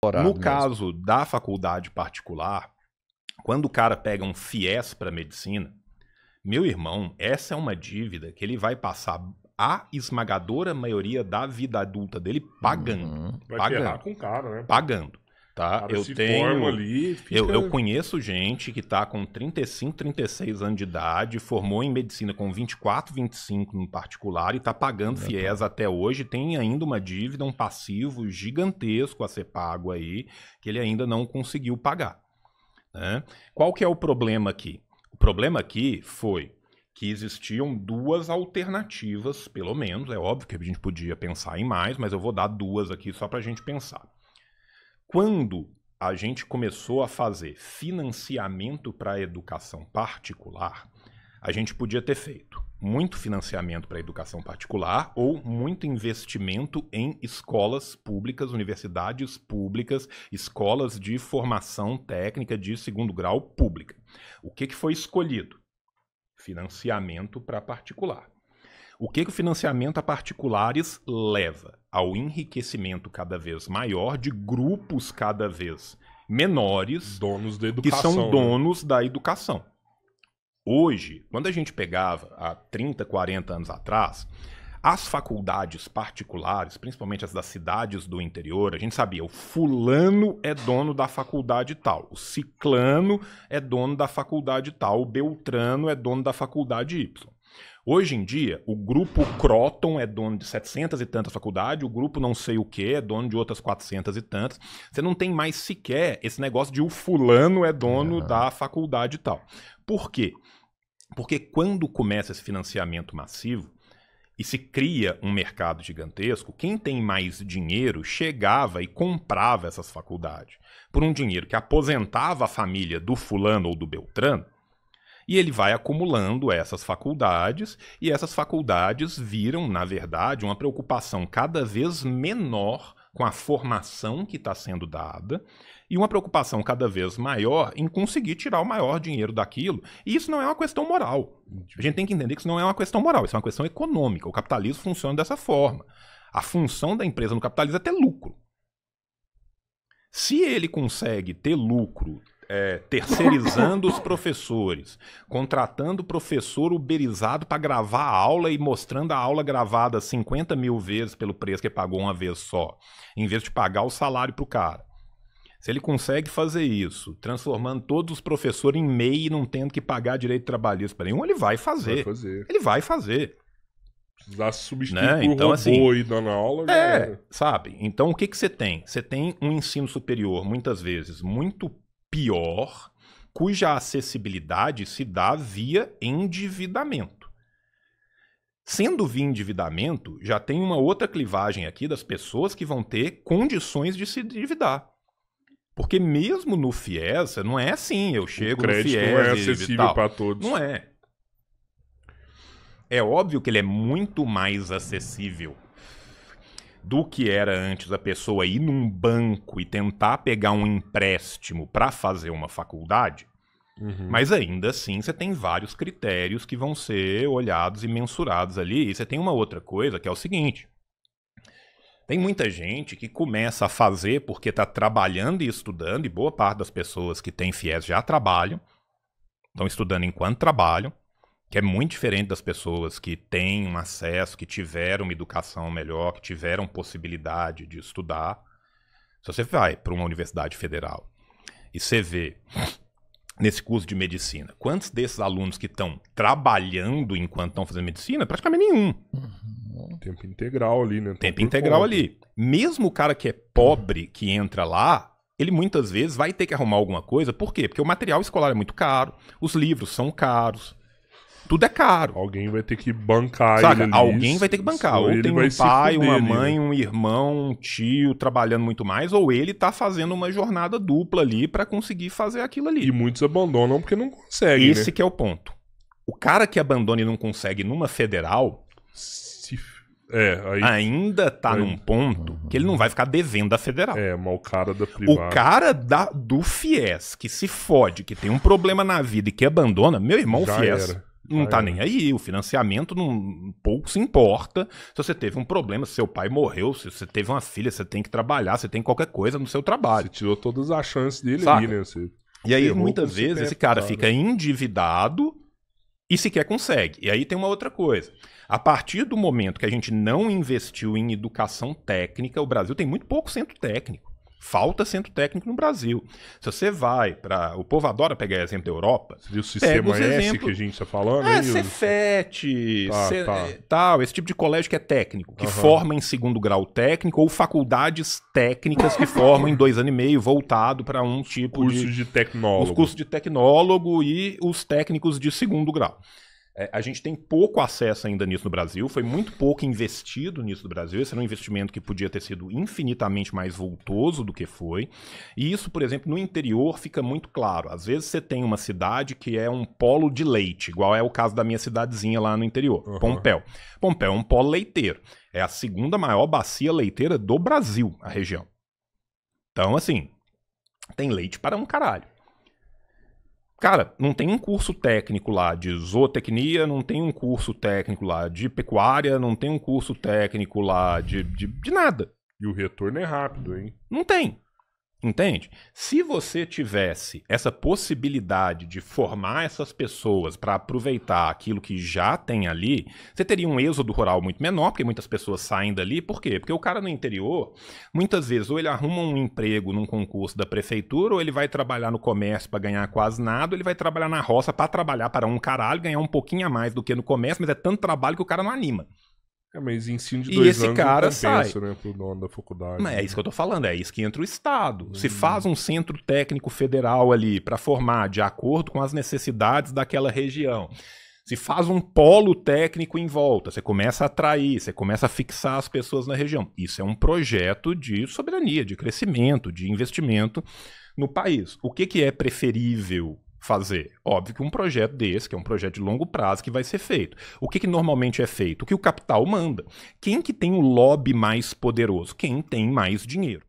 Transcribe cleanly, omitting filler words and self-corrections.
No caso da faculdade particular, quando o cara pega um FIES para medicina, meu irmão, essa é uma dívida que ele vai passar a esmagadora maioria da vida adulta dele pagando. Vai ferrar com o cara, né? Pagando. Tá? Cara se forma ali, fica... eu conheço gente que tá com 35, 36 anos de idade, formou em medicina com 24, 25 no particular e tá pagando FIES até hoje, tem ainda uma dívida, um passivo gigantesco a ser pago aí, que ele ainda não conseguiu pagar. Né? Qual que é o problema aqui? O problema aqui foi que existiam duas alternativas, pelo menos, é óbvio que a gente podia pensar em mais, mas eu vou dar duas aqui só pra gente pensar. Quando a gente começou a fazer financiamento para a educação particular, a gente podia ter feito muito financiamento para a educação particular ou muito investimento em escolas públicas, universidades públicas, escolas de formação técnica de segundo grau pública. O que foi escolhido? Financiamento para particular. O que o financiamento a particulares leva? Ao enriquecimento cada vez maior de grupos cada vez menores, donos da educação, que são donos da educação. Hoje, quando a gente pegava há 30, 40 anos atrás, as faculdades particulares, principalmente as das cidades do interior, a gente sabia, o fulano é dono da faculdade tal, o ciclano é dono da faculdade tal, o beltrano é dono da faculdade Y. Hoje em dia, o grupo Croton é dono de 700 e tantas faculdades, o grupo não sei o que é dono de outras 400 e tantas. Você não tem mais sequer esse negócio de o fulano é dono da faculdade e tal. Por quê? Porque quando começa esse financiamento massivo e se cria um mercado gigantesco, quem tem mais dinheiro chegava e comprava essas faculdades por um dinheiro que aposentava a família do fulano ou do beltrano. E ele vai acumulando essas faculdades, e essas faculdades viram, na verdade, uma preocupação cada vez menor com a formação que está sendo dada, e uma preocupação cada vez maior em conseguir tirar o maior dinheiro daquilo. E isso não é uma questão moral. A gente tem que entender que isso não é uma questão moral, isso é uma questão econômica. O capitalismo funciona dessa forma. A função da empresa no capitalismo é ter lucro. Se ele consegue ter lucro terceirizando os professores, contratando professor uberizado para gravar a aula e mostrando a aula gravada 50 mil vezes pelo preço que ele pagou uma vez só, em vez de pagar o salário para o cara. Se ele consegue fazer isso, transformando todos os professores em MEI e não tendo que pagar direito trabalhista para nenhum, ele vai fazer. Ele vai fazer. Precisar substituir por então, robô assim, e dando aula. Sabe? Então o que você tem? Você tem um ensino superior, muitas vezes, muito pior, cuja acessibilidade se dá via endividamento. Sendo via endividamento, já tem uma outra clivagem aqui das pessoas que vão ter condições de se endividar. Porque mesmo no FIES, não é assim, eu chego no FIES não é acessível para todos. Não é. É óbvio que ele é muito mais acessível do que era antes a pessoa ir num banco e tentar pegar um empréstimo para fazer uma faculdade, mas ainda assim você tem vários critérios que vão ser olhados e mensurados ali. E você tem uma outra coisa que é o seguinte: tem muita gente que começa a fazer porque está trabalhando e estudando, e boa parte das pessoas que têm FIES já trabalham, estão estudando enquanto trabalham, que é muito diferente das pessoas que têm um acesso, que tiveram uma educação melhor, que tiveram possibilidade de estudar. Se você vai para uma universidade federal e você vê, nesse curso de medicina, quantos desses alunos que estão trabalhando enquanto estão fazendo medicina? Praticamente nenhum. Tempo integral ali, né? Tempo integral ali. Mesmo o cara que é pobre, que entra lá, ele muitas vezes vai ter que arrumar alguma coisa. Por quê? Porque o material escolar é muito caro, os livros são caros. Tudo é caro. Alguém vai ter que bancar Saca? ele. Alguém vai ter que bancar. Ou tem um pai, uma mãe, um irmão, um tio trabalhando muito mais, ou ele tá fazendo uma jornada dupla ali pra conseguir fazer aquilo ali. E muitos abandonam porque não conseguem, Esse que é o ponto. O cara que abandona e não consegue numa federal ainda tá num ponto que ele não vai ficar devendo a federal. Mas o cara da privada... O cara do FIES, que se fode, que tem um problema na vida e que abandona, meu irmão, o FIES Não tá nem aí, o financiamento pouco se importa se você teve um problema, se seu pai morreu, se você teve uma filha, você tem que trabalhar, você tem qualquer coisa no seu trabalho. Você tirou todas as chances dele ali, né? E aí, muitas vezes, esse cara fica endividado e sequer consegue. E aí tem uma outra coisa. A partir do momento que a gente não investiu em educação técnica, o Brasil tem muito pouco centro técnico. Falta centro técnico no Brasil. Se você vai para... O povo adora pegar exemplo da Europa. E o sistema S que a gente está falando? Cefet, tal, esse tipo de colégio que é técnico, que forma em segundo grau técnico, ou faculdades técnicas que formam em 2 anos e meio, voltado para um tipo de tecnólogo. Os cursos de tecnólogo e os técnicos de segundo grau. A gente tem pouco acesso ainda nisso no Brasil, foi muito pouco investido nisso no Brasil, esse era um investimento que podia ter sido infinitamente mais vultoso do que foi, e isso, por exemplo, no interior fica muito claro. Às vezes você tem uma cidade que é um polo de leite, igual é o caso da minha cidadezinha lá no interior, Pompéu. Pompéu é um polo leiteiro, é a segunda maior bacia leiteira do Brasil, a região. Então, assim, tem leite para um caralho. Cara, não tem um curso técnico lá de zootecnia, não tem um curso técnico lá de pecuária, não tem um curso técnico lá de nada. E o retorno é rápido, hein? Não tem. Entende? Se você tivesse essa possibilidade de formar essas pessoas para aproveitar aquilo que já tem ali, você teria um êxodo rural muito menor, porque muitas pessoas saem dali. Por quê? Porque o cara no interior, muitas vezes, ou ele arruma um emprego num concurso da prefeitura, ou ele vai trabalhar no comércio para ganhar quase nada, ou ele vai trabalhar na roça para trabalhar para um caralho, ganhar um pouquinho a mais do que no comércio, mas é tanto trabalho que o cara não anima. Mas ensino de 2 anos esse cara não compensa, né, pro dono da faculdade. Mas é isso que eu tô falando, é isso que entra o Estado. Se faz um centro técnico federal ali para formar de acordo com as necessidades daquela região. Se faz um polo técnico em volta, você começa a atrair, você começa a fixar as pessoas na região. Isso é um projeto de soberania, de crescimento, de investimento no país. O que é preferível fazer? Óbvio que um projeto desse, que é um projeto de longo prazo, que vai ser feito. O que normalmente é feito? O que o capital manda. Quem que tem o lobby mais poderoso? Quem tem mais dinheiro.